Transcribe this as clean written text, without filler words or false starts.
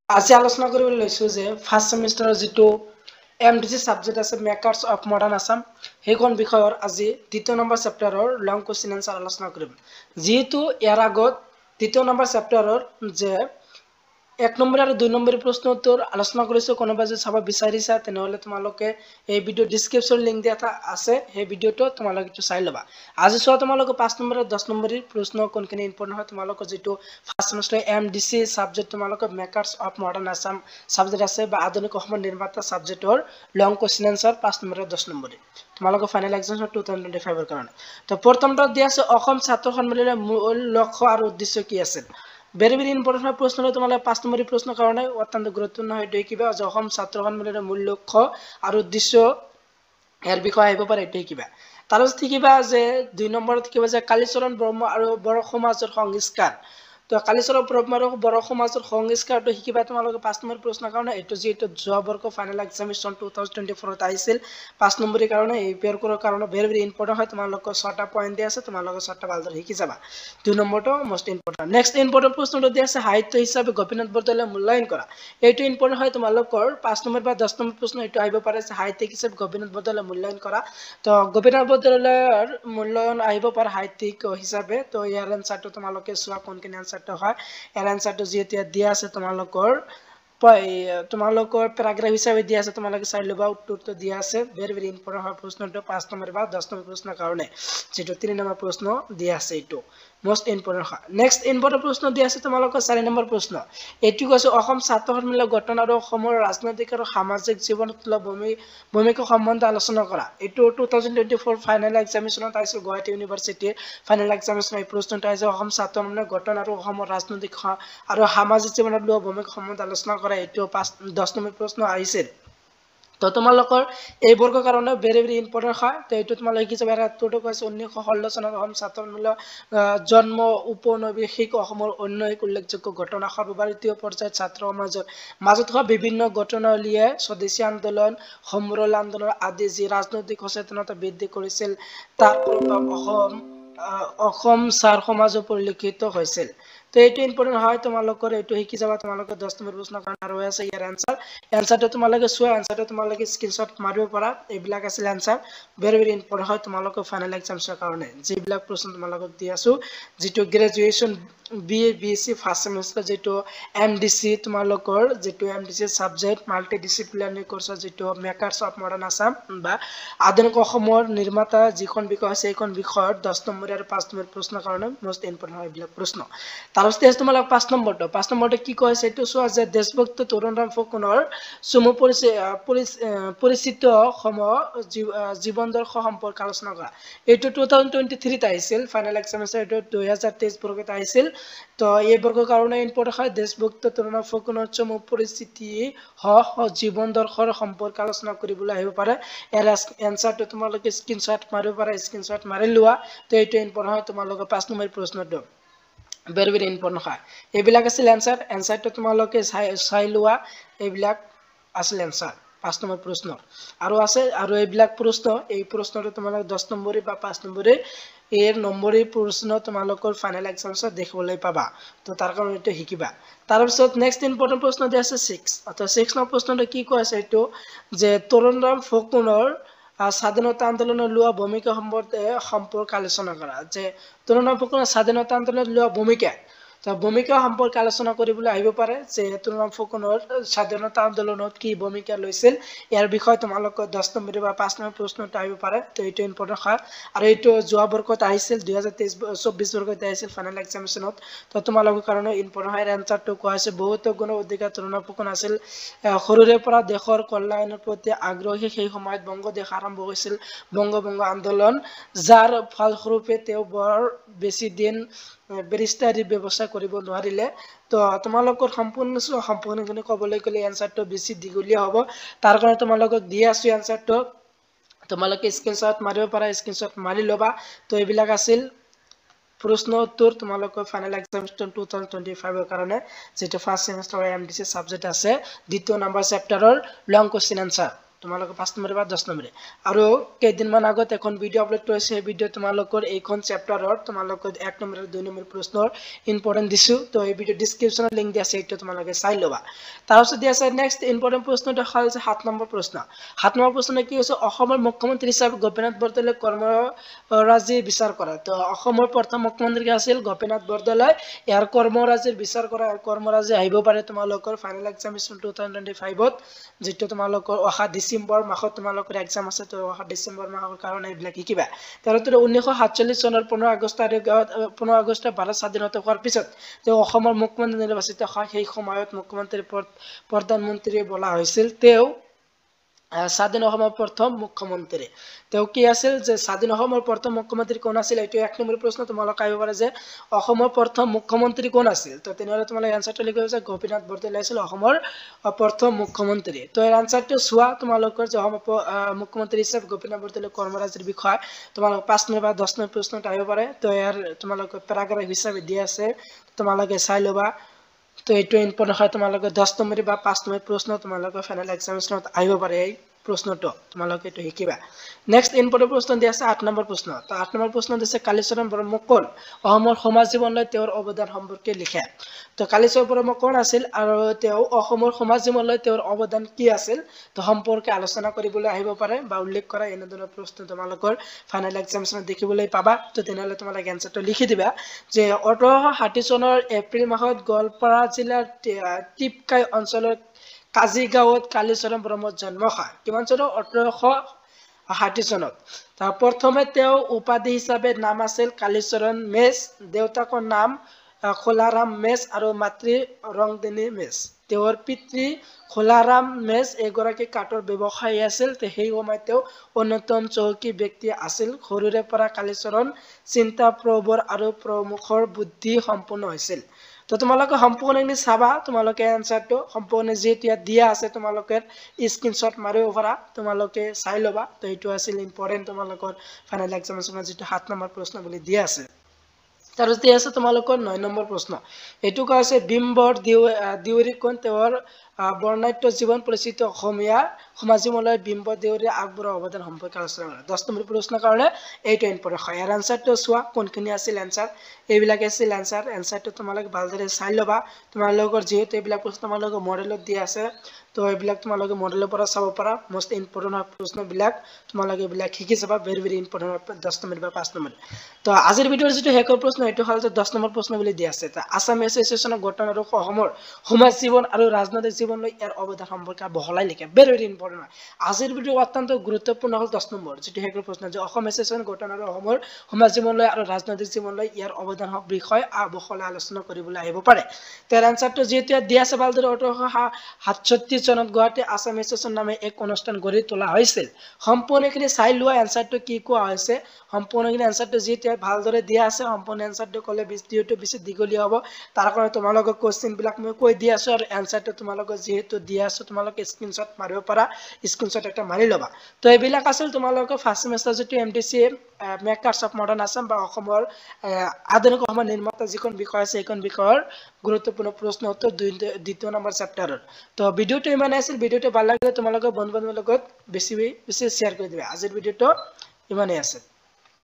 আজি আলোচনা কৰিবলৈ লৈছো যে ফাৰ্ষ্ট সেমিষ্টাৰৰ যেটো এমডিসি সাবজেক্ট আছে মেকাৰ্স অফ মডাৰ্ন আসাম সেইখন বিষয়ৰ আজি দ্বিতীয় নম্বৰ চেপ্টাৰৰ লং কোশ্চেন আনসাৰ আলোচনা কৰিম যেহেতু ইয়াৰ আগত দ্বিতীয় নম্বৰ চেপ্টাৰৰ যে 1 নম্বৰ আৰু 2 নম্বৰ প্ৰশ্ন উত্তৰ আলোচনা কৰিছো কোনোবা যদি চাব বিচাৰিছা তেনেহলে তোমালোকে এই ভিডিও ডেসক্ৰিপচন লিংক দিয়া আছে সেই ভিডিওটো তোমালোকে চাই লবা আজি চোৱা তোমালোকে 5 নম্বৰ আৰু 10 নম্বৰ প্ৰশ্ন কোনখিনি ইম্পৰ্টেন্ট হয় তোমালোকে যেটো ফাৰ্ষ্ট সেমিষ্টাৰ এমডিসি সাবজেক্ট তোমালোকে মেকাৰ্স অফ মডাৰ্ন আসাম সাবজেক্ট আছে বা আধুনিক অসমৰ নিৰ্মাতা সাবজেক্টৰ লং কোশ্চেন আনসাৰ 5 নম্বৰ আৰু 10 নম্বৰ তোমালোকে ফাইনাল এক্সাম 2025 ৰ কাৰণে তো প্ৰথমটো দিয়া আছে অসম ছাত্ৰ সন্মিলনৰ মূল লক্ষ্য আৰু উদ্দেশ্য কি আছে very important প্রশ্ন তোমালোকে 5 নম্বরের প্রশ্ন কারণে অত্যন্ত গুরুত্বপূর্ণ হয় দেখিবা যে অসম ছাত্র সন্মিলনের মূল লক্ষ্য আর উদ্দেশ্য এর বিষয় আহিব পারে দেখিবা তার দেখিবা যে 2 নম্বৰত কিবা যে কালীচৰণ ব্ৰহ্ম আৰু বড়ো সমাজৰ সংস্কাৰ তো কালীচৰণ ব্ৰহ্ম আৰু বড়ো সমাজৰ সংস্কাৰটো শিকিবা তোমালোকে 5 নম্বৰ প্ৰশ্ন কাৰণে এটো যেটো জবৰ্ক ফাইনাল এক্সামিনেশন 2024 ত আহিছিল 5 নম্বৰৰ কাৰণে এই পেয়াৰ কৰাৰ কাৰণে very important হয় তোমালোকে 6টা পইণ্ট দিয়া আছে তোমালোকে 6টা ভালদৰে শিকি যাবা 2 নম্বৰটো মোস্ট ইম্পৰ্টেন্ট নেক্সট ইম্পৰ্টেন্ট প্ৰশ্নটো দিয়া আছে সাহিত্য হিচাপে গোপীনাথ বৰদলৈ মূল্যায়ন কৰা এইটো ইম্পৰ্টেন্ট হয় তোমালোকৰ 5 নম্বৰ বা 10 নম্বৰ প্ৰশ্ন এটো আহিব পাৰে সাহিত্যিক হিচাপে গোপীনাথ বৰদলৈ মূল্যায়ন কৰা তো গোপীনাথ বৰদলৈৰ মূল্যায়ন আহিব পাৰে সাহিত্যিক হিচাপে তো ইয়াৰ আনসাৰটো তোমালোকে চোৱা কোনখিনি আনসাৰটো হয় এৰ আনসাৰটো যেটা দিয়া আছে তোমালোকৰ প্যাৰাগ্ৰাফ হিচাপে দিয়া আছে তোমালোকে চাই লবা উত্তৰটো দিয়া আছে very ইম্পৰ্টেন্ট হয় প্ৰশ্নটো 5 নম্বৰ বা 10 নম্বৰ প্ৰশ্নৰ কাৰণে যেটো 3 নম্বৰ প্ৰশ্ন দিয়া আছে এটো মোস্ট ইম্পৰ্টেন্ট হয় নেক্সট ইম্পৰ্টেন্ট প্ৰশ্ন দিয়া আছে তোমালোকৰ 4 নম্বৰ প্ৰশ্ন এটো কৈছে অসম ছাত্ৰ সন্মিলনৰ গঠন আৰু অসমৰ ৰাজনৈতিক আৰু সামাজিক জীৱনত ভূমিকা সম্বন্ধে আলোচনা কৰা এটো 2024 ফাইনাল এক্সামিনেশনত আহিছিল গুৱাহাটী ইউনিভাৰ্চিটিৰ ফাইনাল এক্সামিনেশন এই প্ৰশ্নটো আহিছে অসম ছাত্ৰ সন্মিলনৰ গঠন আৰু অসমৰ ৰাজনৈতিক আৰু সামাজিক জীৱনত লোৱা ভূমিকা সম্বন্ধে আলোচনা কৰা এটো 10 নম্বৰ প্ৰশ্ন আহিছিল তো তোমালোকৰ এই বৰ্গৰ কাৰণে very important হয় তো এটো তোমালোকে কি যাবা এটোটো কৈছে 1916 চনত অসম ছাত্ৰ সন্মিলনৰ জন্ম উপনিৱেশিক অসমৰ অন্য এক উল্লেখযোগ্য ঘটনা সৰ্বভাৰতীয় পৰ্যায়ত ছাত্ৰ সমাজৰ মাজত হোৱা বিভিন্ন ঘটনাৱলীয়ে স্বদেশী আন্দোলন সমৰল আন্দোলন আদি যি ৰাজনৈতিক সচেতনতা বৃদ্ধি কৰিছিল তাৰ প্ৰভাৱ অসম ছাৰ সমাজত পৰিলক্ষিত হৈছিল তো এটো ইম্পৰ্টেন্ট হয় তোমালোকৰ এটো শিকি যাবা তোমালোকৰ 10 নম্বৰ প্ৰশ্ন কাৰণ আৰু আছে ইয়াৰ আনসাৰটো তোমালোকে চোৱা আনসাৰটো তোমালোকে স্ক্ৰিনশ্বট মাৰিব পাৰা এইবিলাক আছিল আনসাৰ very ইম্পৰ্টেন্ট হয় তোমালোকৰ ফাইনাল এক্সামছৰ কাৰণে যিবিলাক প্ৰশ্ন তোমালোকক দি আছো যেটো graduation BA BSc first semester যেটো এমডিসি তোমালোকৰ যেটো এমডিসি সাবজেক্ট মাল্টি ডিসিপ্লিনাৰী কোৰ্স যেটো মেকাৰ্স অফ মডাৰ্ন আসাম বা আধুনিক অসমৰ নিৰ্মাতা যিখন বিষয় আছে এইখন বিষয়ৰ 10 নম্বৰ আৰু 5 নম্বৰ প্ৰশ্নৰ কাৰণে মোস্ট ইম্পৰ্টেন্ট হয় এইবিলাক প্ৰশ্ন তাৰপিছত তোমালোক 5 নম্বৰটো কি কয় সেটো চোৱা যে দেশভক্ত তৰুণৰাম ফুকনৰ চমু পৰিচিত জীৱন দৰ্শ সম্পৰ্কে আলোচনা কৰা এইটো 2023 ত আহিছিল ফাইনাল এক্সামিনেশন এটো 2023 বৰ্গত আহিছিল তো এই বৰ্গৰ কাৰণে ইম্পৰ্টেন্ট হয় দেশভক্ত তৰুণৰাম ফুকনৰ চমু পৰিচিতি জীৱন দৰ্শৰ সম্পৰ্কে আলোচনা কৰিবলৈ আহিব পাৰে এৰ আনসাৰটো তোমালোকে স্ক্ৰিনশ্বট মাৰিব পাৰা স্ক্ৰিনশ্বট মাৰি লোৱা তো এইটো ইম্পৰ্টেন্ট হয় তোমালোকৰ 5 নম্বৰ প্ৰশ্নটো very important হয় এইবিলাক আছিল আনসাৰটো তোমালোকে চাই লোৱা এইবিলাক আছিল আনসাৰ 5 নম্বৰ প্ৰশ্ন আৰু আছে আৰু এইবিলাক প্ৰশ্ন এই প্ৰশ্নটো তোমালোক 10 নম্বৰী বা 5 নম্বৰী এৰ নম্বৰী প্ৰশ্ন তোমালোকৰ ফাইনাল এক্সামছত দেখিবলৈ পাবা তো তাৰ কাৰণে এটো শিকিবা তাৰ পিছত নেক্সট ইম্পৰ্টেন্ট প্ৰশ্ন দিয়া আছে 6 তো 6 নম্বৰ প্ৰশ্নটো কি কৈ আছে এটো যে তৰুণৰাম ফুকনৰ স্বাধীনতা আন্দোলনৰ লোৱা ভূমিকা সম্পৰ্কে আলোচনা কৰা যে তৰুণৰাম ফুকনৰ স্বাধীনতা আন্দোলনত লোৱা ভূমিকা সম্পৰ্কে আলোচনা কৰিবলৈ আহিব পাৰে যে তৰুণৰাম ফুকনৰ স্বাধীনতা আন্দোলনত কি ভূমিকা লৈছিল ইয়াৰ বিষয় তোমালোকৰ 10 নম্বৰ বা 5 নম্বৰ প্ৰশ্নটো আহিব পাৰে তো এইটো ইম্পৰ্টেন্ট হয় আৰু এইটো যোৱা বৰ্গত আহিছিল 2023-24 বৰ্গত আহিছিল ফাইনাল এক্সামিনেশনত তো তোমালোকৰ কাৰণে ইম্পৰ্টেন্ট হয় আনসাৰটো কোৱা আছে বহুত গণ অধিকাৰ তৰুণৰাম ফুকন আছিল সৰুৰে পৰা দেশৰ কল্যাণৰ প্ৰতি আগ্ৰহী সেই সময়ত বংগদেশ আৰম্ভ হৈছিল বংগভংগ আন্দোলন যাৰ ফলস্বৰূপে তেওঁ বৰ বেছি দিন বেৰিষ্টাৰী ব্যৱস্থা কৰিব নোৱাৰিলে তো তোমালোকৰ সম্পূৰ্ণখিনি ক'বলৈ গ'লে আনসাৰটো বেছি দীঘলীয়া হ'ব তাৰ কাৰণে তোমালোকক দি আছো আনসাৰটো তোমালোকে স্ক্ৰিনশ্বট মাৰিব পাৰা স্ক্ৰিনশ্বট মাৰি লবা তো এইবিলাক আছিল প্ৰশ্ন উত্তৰ তোমালোকৰ ফাইনাল এক্সামিনেশন 2025 ৰ কাৰণে যেটো ফাৰ্ষ্ট সেমিষ্টাৰ এমডিসি সাবজেক্ট আছে দ্বিতীয় নম্বৰ চেপ্টাৰৰ লং কোশ্চেন আনসাৰ তোমালোকৰ 5 নম্বৰে বা 10 নম্বৰে আৰু কেইদিনমান আগত এখন ভিডিও আপলোড কৰিছে সেই ভিডিও তোমালোকৰ এইখন চেপ্টাৰৰ তোমালোকৰ 1 নম্বৰ আৰু 2 নম্বৰ প্ৰশ্নৰ ইম্পৰ্টেন্ট দিছো তো এই ভিডিও ডেসক্ৰিপচনত লিংক দিয়া আছে এইটো তোমালোকে চাই লবা তাৰপিছত দিয়া আছে নেক্সট ইম্পৰ্টেন্ট প্ৰশ্নটো হ'ল 7 নম্বৰ প্ৰশ্ন 7 নম্বৰ প্ৰশ্নে কি হৈছে অসমৰ মুখ্যমন্ত্ৰী হিচাপে গোপীনাথ বৰদলৈ কৰ্মৰাজি বিচাৰ কৰা তো অসমৰ প্ৰথম মুখ্যমন্ত্ৰী আছিল গোপীনাথ বৰদলৈ ইয়াৰ কৰ্মৰাজিৰ বিচাৰ কৰা কৰ্মৰাজি আহিব পাৰে তোমালোকৰ ফাইনেল এক্সামিনেশ্যন 2025 ত যেটো তোমালোকৰ অহা ডিসেম্বৰ মাহত তোমালোকৰ এক্সাম আছে তো অহা ডিসেম্বৰ মাহৰ কাৰণে এইবিলাক শিকিবা তাৰতো 1947 চনৰ 15 আগষ্ট তাৰিখত 15 আগষ্ট ভাৰত স্বাধীনতা হোৱাৰ পিছত তেওঁ অসমৰ মুখ্যমন্ত্ৰী নিৰ্বাচিত হয় সেই সময়ত মুখ্যমন্ত্ৰী প্ৰধানমন্ত্ৰী বলা হৈছিল তেওঁ স্বাধীন অসমৰ প্ৰথম মুখ্যমন্ত্ৰী তেওঁ কি আছিল যে স্বাধীন অসমৰ প্ৰথম মুখ্যমন্ত্ৰী কোন আছিল এইটো 1 নম্বৰ প্ৰশ্ন তোমালোকে আহিব পাৰে যে অসমৰ প্ৰথম মুখ্যমন্ত্ৰী কোন আছিল তো তেনেহলে তোমালোকে আনসাৰটো লিখিব যে গোপীনাথ বৰদলৈ আছিল অসমৰ প্ৰথম মুখ্যমন্ত্ৰী তো এই আনসাৰটো চোৱা তোমালোকৰ যে অসমৰ মুখ্যমন্ত্ৰী হিচাপে গোপীনাথ বৰদলৈ কৰ্মৰাজিৰ বিষয় তোমালোক 5 নম্বৰ বা 10 নম্বৰ প্ৰশ্নটো আহিব পাৰে তো ইয়াৰ তোমালোকে পেৰাগ্ৰাফ হিচাপে দিয়া আছে তোমালোকে চাই লবা তো এইটো ইম্পৰ্টেন্ট হয় তোমালোকে 10 নম্বৰ বা 5 নম্বৰ প্ৰশ্ন তোমালোকে ফাইনেল এক্সামিনেশ্যনত আহিব পাৰে এই প্ৰশ্নটো তোমালোকে এটো শিকিবা নেক্সট ইম্পৰ্টেন্ট প্ৰশ্ন দিয়া আছে 8 নম্বৰ প্ৰশ্ন তো 8 নম্বৰ প্ৰশ্ন দিছে কালীচৰণ বৰ্মন কোন অসমৰ সমাজ জীৱনলৈ তেওঁৰ অৱদান সম্পৰ্কে লিখে তো কালীচৰণ বৰ্মন কোন আছিল আৰু তেওঁ অসমৰ সমাজ জীৱনলৈ তেওঁৰ অৱদান কি আছিল তো সম্পৰ্কে আলোচনা কৰিবলৈ আহিব পাৰে বা উল্লেখ কৰা এনেধৰণৰ প্ৰশ্ন তোমালোকৰ ফাইনেল এক্সামিনেশ্যনত দেখিবলৈ পাবা তো তেনেহলে তোমালোকে আনসাৰটো লিখি দিবা যে 1860 চনৰ এপ্ৰিল মাহত গোৱালপাৰা জিলাৰ টিপকাই অঞ্চলৰ কাজিগাঁৱত কালীচৰণ বৰ্মনৰ জন্ম হয় কিমান চনত 1860 চনত তাৰ প্ৰথমে তেওঁ উপাধি হিচাপে নাম আছিল কালীচৰণ মেচ দেউতাকৰ নাম খোলাৰাম মেচ আৰু মাতৃ ৰংদিনী মেচ তেওঁৰ পিতৃ খোলাৰাম মেচ এগৰাকী কাঠৰ ব্যৱসায়ী আছিল সেই সময়ত তেওঁ অন্যতম চহকী ব্যক্তি আছিল সৰুৰে পৰা কালীচৰণ চিন্তা প্ৰবৰ আৰু প্ৰমুখৰ বুদ্ধি সম্পন্ন হৈছিল তো তোমালোকে সম্পূৰ্ণখিনি চাবা তোমালোকে আনসাৰটো সম্পূৰ্ণ যেতিয়া দিয়া আছে তোমালোকে স্ক্ৰিনশ্বট মাৰিব পাৰা তোমালোকে চাই লবা তো এইটো আছিল ইম্পৰ্টেন্ট তোমালোকৰ ফাইনেল এক্সামিনেশ্যনত যেটো 7 নম্বৰ প্ৰশ্ন বুলি দিয়া আছে তাৰপিছত দিয়া আছে তোমালোকৰ 9 নম্বৰ প্ৰশ্ন এইটো কৈ আছে বিম্বৰ দিউৰী কোন তেওঁৰ বৰ্ণাঢ্য জীৱন পৰিচিত অসমীয়া সমাজ জীৱনলৈ বিম্বৰ দেউৰীয়ে আগবঢ়োৱা অৱদান সম্পৰ্কে আলোচনা কৰা 10 নম্বৰ প্ৰশ্নৰ কাৰণে এইটো ইম্পৰ্টেন্ট হয় ইয়াৰ আনসাৰটো চোৱা কোনখিনি আছিল আনসাৰ এইবিলাক আছিল আনসাৰটো তোমালোকে ভালদৰে চাই লবা তোমালোকৰ যেহেতু এইবিলাক প্ৰশ্ন তোমালোকৰ মডেলত দিয়া আছে তো এইবিলাক তোমালোকে মডেলৰ পৰা চাব পাৰা মোস্ট ইম্পৰ্টেন্ট প্ৰশ্নবিলাক তোমালোকে এইবিলাক শিকি যাবা ভেৰি ইম্পৰ্টেন্ট 10 নম্বৰ বা 5 নম্বৰ তো আজিৰ ভিডিঅ'ৰ যেটো হেকৰ প্ৰশ্ন এটো হ'ল যে 10 নম্বৰ প্ৰশ্ন বুলি দিয়া আছে তা আসাম এছ'চিয়েশ্যনৰ গঠন আৰু অসমৰ সমাজ জীৱন আৰু ৰাজনৈতিক জীৱনলৈ ইয়াৰ অৱদান সম্পৰ্কে বহলাই লিখে ভেৰি ইম্পৰ্টেন্ট আজিৰ ভিডিঅ অত্যন্ত গুৰুত্বপূৰ্ণ হ'ল 10 নম্বৰ যেটো হেকৰ প্ৰশ্ন যে অসম এছ'চিয়েশ্যন গঠন আৰু অসমৰ সমাজ জীৱনলৈ আৰু ৰাজনৈতিক জীৱনলৈ ইয়াৰ অৱদান বিষয় বহলাই আলোচনা কৰিবলৈ আহিব পাৰে তাৰ আনসাৰটো যেটো দিয়া আছে ভালদৰে 1867 চনত গুৱাহাটী আসাম এছ'চিয়েশ্যন নামে এক অনুষ্ঠান গঢ়ি তোলা হৈছিল সম্পূৰ্ণখিনি চাই লোৱা আনসাৰটো কি কোৱা হৈছে সম্পূৰ্ণখিনি আনসাৰটো যেটো ভালদৰে দিয়া আছে সম্পূৰ্ণ আনসাৰটো কলে ভিডিঅটো বেছি দীঘলীয়া হ'ব তাৰ কাৰণে তোমালোকক কোৱেশ্চন বিলাক মই কৈ দি আছো আৰু আনসাৰটো তোমালোকক যেহেতু দিয়া আছে তোমালোকে স্ক্ৰিনশ্বট মাৰিব পাৰা স্ক্ৰিনশ্বট এটা মাৰি লবা তো এইবিলাক আছিল তোমালোকৰ ফাৰ্ষ্ট সেমেষ্টাৰ যেটো এমডিসি মেকাৰ্স অফ মডাৰ্ণ আসাম বা অসমৰ আধুনিক অসমৰ নিৰ্মাতা যিখন বিষয় আছে এইখন বিষয়ৰ গুৰুত্বপূৰ্ণ প্ৰশ্ন উত্তৰ 2 নম্বৰ চেপ্টাৰৰ তো ভিডিওটো ইমানে আছিল ভিডিওটো ভাল লাগিলে তোমালোকৰ বন্ধু বান্ধৱীৰ লগত বেছি শ্বেয়াৰ কৰি দিবা আজিৰ ভিডিওটো ইমানে আছে